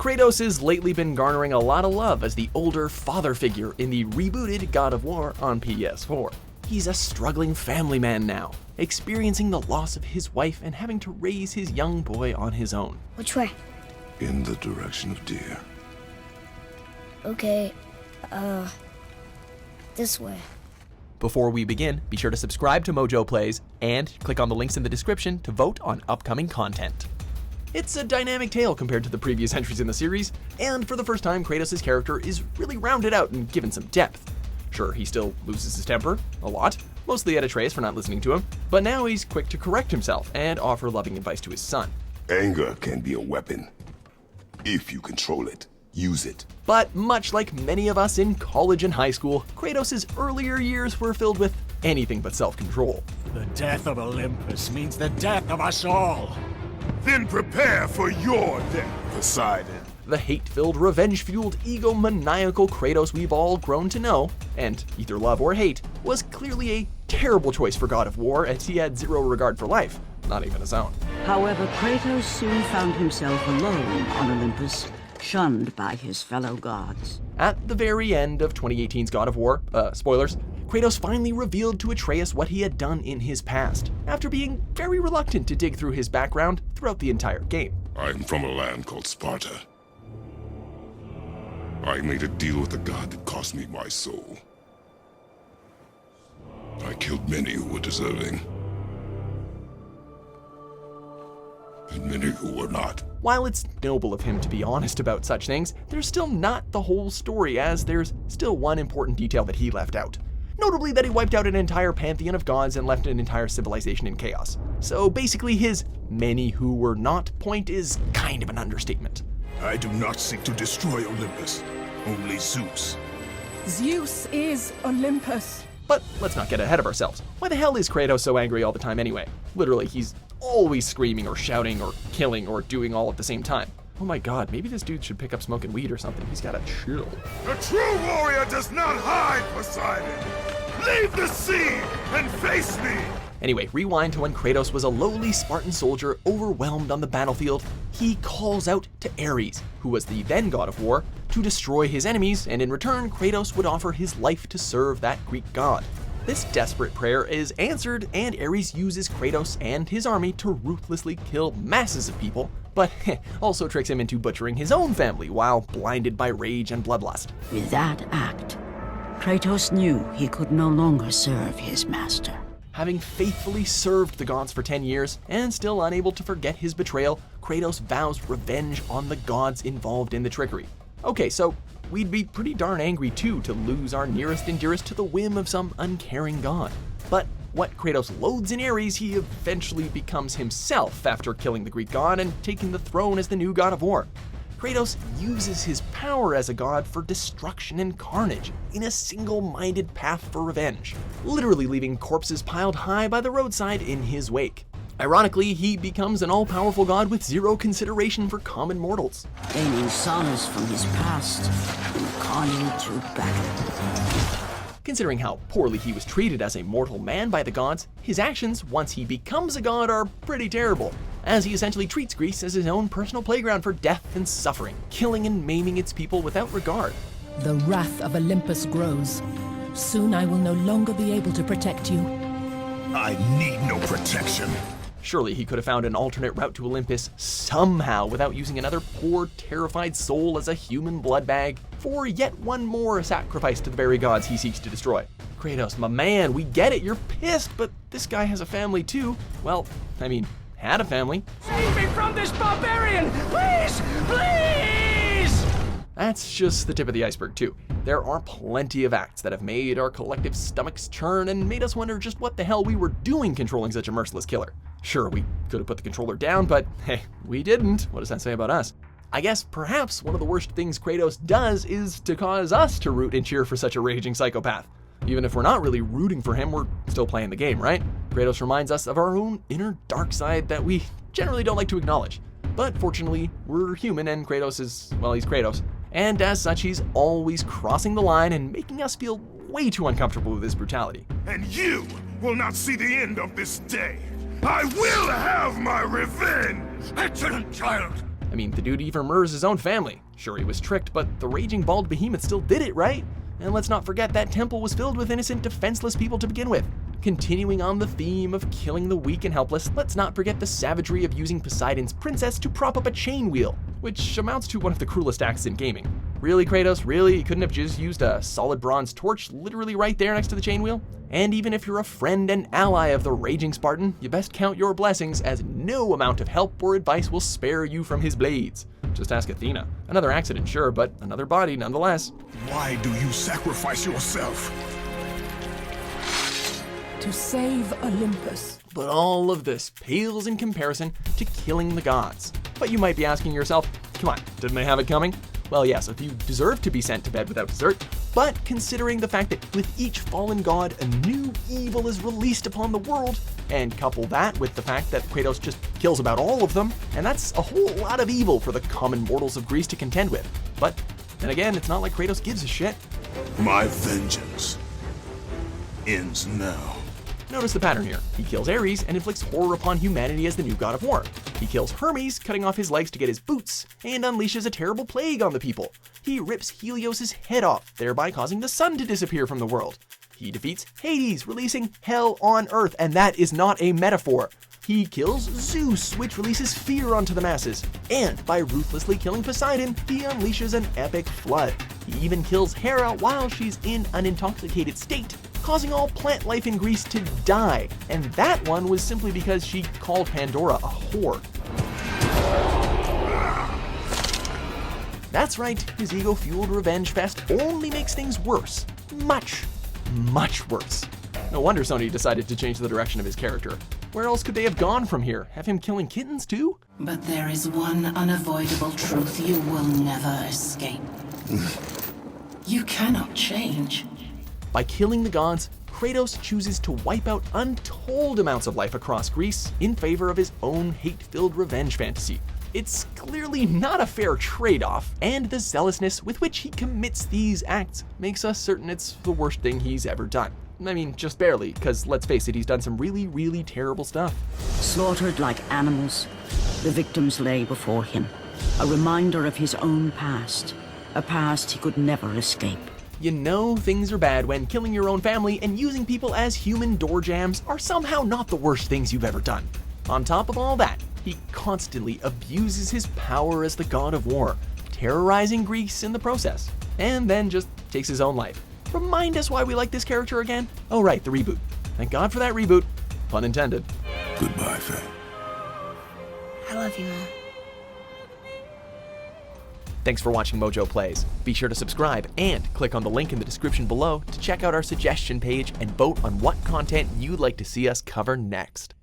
Kratos has lately been garnering a lot of love as the older father figure in the rebooted God of War on PS4. He's a struggling family man now, experiencing the loss of his wife and having to raise his young boy on his own. Which way? In the direction of deer. Okay, this way. Before we begin, be sure to subscribe to MojoPlays and click on the links in the description to vote on upcoming content. It's a dynamic tale compared to the previous entries in the series, and for the first time, Kratos' character is really rounded out and given some depth. Sure, he still loses his temper, a lot, mostly at Atreus for not listening to him, but now he's quick to correct himself and offer loving advice to his son. Anger can be a weapon. If you control it, use it. But much like many of us in college and high school, Kratos' earlier years were filled with anything but self-control. The death of Olympus means the death of us all. Then prepare for your death, Poseidon. The hate-filled, revenge-fueled, egomaniacal Kratos we've all grown to know, and either love or hate, was clearly a terrible choice for God of War as he had zero regard for life, not even his own. However, Kratos soon found himself alone on Olympus, shunned by his fellow gods. At the very end of 2018's God of War, spoilers, Kratos finally revealed to Atreus what he had done in his past, after being very reluctant to dig through his background throughout the entire game. I'm from a land called Sparta. I made a deal with a god that cost me my soul. I killed many who were deserving, and many who were not. While it's noble of him to be honest about such things, there's still not the whole story, as there's still one important detail that he left out. Notably that he wiped out an entire pantheon of gods and left an entire civilization in chaos. So basically his many who were not point is kind of an understatement. I do not seek to destroy Olympus, only Zeus. Zeus is Olympus. But let's not get ahead of ourselves. Why the hell is Kratos so angry all the time anyway? Literally, he's always screaming or shouting or killing or doing all at the same time. Oh my god, maybe this dude should pick up smoking weed or something. He's gotta chill. The true warrior does not hide, Poseidon! Leave the sea and face me! Anyway, rewind to when Kratos was a lowly Spartan soldier overwhelmed on the battlefield. He calls out to Ares, who was the then god of war, to destroy his enemies, and in return, Kratos would offer his life to serve that Greek god. This desperate prayer is answered, and Ares uses Kratos and his army to ruthlessly kill masses of people, but also tricks him into butchering his own family while blinded by rage and bloodlust. With that act, Kratos knew he could no longer serve his master. Having faithfully served the gods for 10 years and still unable to forget his betrayal, Kratos vows revenge on the gods involved in the trickery. Okay, so we'd be pretty darn angry too to lose our nearest and dearest to the whim of some uncaring god. But what Kratos loathes in Ares, he eventually becomes himself after killing the Greek god and taking the throne as the new god of war. Kratos uses his power as a god for destruction and carnage in a single-minded path for revenge, literally leaving corpses piled high by the roadside in his wake. Ironically, he becomes an all-powerful god with zero consideration for common mortals. Gaining solace from his past and calling to battle. Considering how poorly he was treated as a mortal man by the gods, his actions once he becomes a god are pretty terrible, as he essentially treats Greece as his own personal playground for death and suffering, killing and maiming its people without regard. The wrath of Olympus grows. Soon I will no longer be able to protect you. I need no protection. Surely he could have found an alternate route to Olympus somehow without using another poor, terrified soul as a human blood bag for yet one more sacrifice to the very gods he seeks to destroy. Kratos, my man, we get it, you're pissed, but this guy has a family too. Well, I mean, had a family. Save me from this barbarian! Please! Please! That's just the tip of the iceberg too. There are plenty of acts that have made our collective stomachs churn and made us wonder just what the hell we were doing controlling such a merciless killer. Sure, we could have put the controller down, but hey, we didn't. What does that say about us? I guess perhaps one of the worst things Kratos does is to cause us to root and cheer for such a raging psychopath. Even if we're not really rooting for him, we're still playing the game, right? Kratos reminds us of our own inner dark side that we generally don't like to acknowledge. But fortunately, we're human and Kratos is, well, he's Kratos. And as such, he's always crossing the line and making us feel way too uncomfortable with his brutality. And you will not see the end of this day. I will have my revenge! Excellent, child! I mean, the dude even murders his own family. Sure, he was tricked, but the raging bald behemoth still did it, right? And let's not forget that temple was filled with innocent, defenseless people to begin with. Continuing on the theme of killing the weak and helpless, let's not forget the savagery of using Poseidon's princess to prop up a chain wheel, which amounts to one of the cruelest acts in gaming. Really, Kratos? Really? You couldn't have just used a solid bronze torch literally right there next to the chain wheel? And even if you're a friend and ally of the raging Spartan, you best count your blessings, as no amount of help or advice will spare you from his blades. Just ask Athena. Another accident, sure, but another body nonetheless. Why do you sacrifice yourself? To save Olympus. But all of this pales in comparison to killing the gods. But you might be asking yourself, come on, didn't they have it coming? Well, yes, if you deserve to be sent to bed without dessert, but considering the fact that with each fallen god, a new evil is released upon the world, and couple that with the fact that Kratos just kills about all of them, and that's a whole lot of evil for the common mortals of Greece to contend with. But then again, it's not like Kratos gives a shit. My vengeance ends now. Notice the pattern here. He kills Ares and inflicts horror upon humanity as the new god of war. He kills Hermes, cutting off his legs to get his boots, and unleashes a terrible plague on the people. He rips Helios' head off, thereby causing the sun to disappear from the world. He defeats Hades, releasing hell on earth, and that is not a metaphor. He kills Zeus, which releases fear onto the masses. And by ruthlessly killing Poseidon, he unleashes an epic flood. He even kills Hera while she's in an intoxicated state, causing all plant life in Greece to die. And that one was simply because she called Pandora a whore. That's right, his ego-fueled revenge fest only makes things worse. Much, much worse. No wonder Sony decided to change the direction of his character. Where else could they have gone from here? Have him killing kittens too? But there is one unavoidable truth you will never escape. You cannot change. By killing the gods, Kratos chooses to wipe out untold amounts of life across Greece in favor of his own hate-filled revenge fantasy. It's clearly not a fair trade-off, and the zealousness with which he commits these acts makes us certain it's the worst thing he's ever done. I mean, just barely, because let's face it, he's done some really, really terrible stuff. Slaughtered like animals, the victims lay before him, a reminder of his own past, a past he could never escape. You know things are bad when killing your own family and using people as human door jams are somehow not the worst things you've ever done. On top of all that, he constantly abuses his power as the god of war, terrorizing Greece in the process, and then just takes his own life. Remind us why we like this character again? Oh right, the reboot. Thank God for that reboot. Pun intended. Goodbye, Faye. I love you, Mom. Thanks for watching Mojo Plays. Be sure to subscribe and click on the link in the description below to check out our suggestion page and vote on what content you'd like to see us cover next.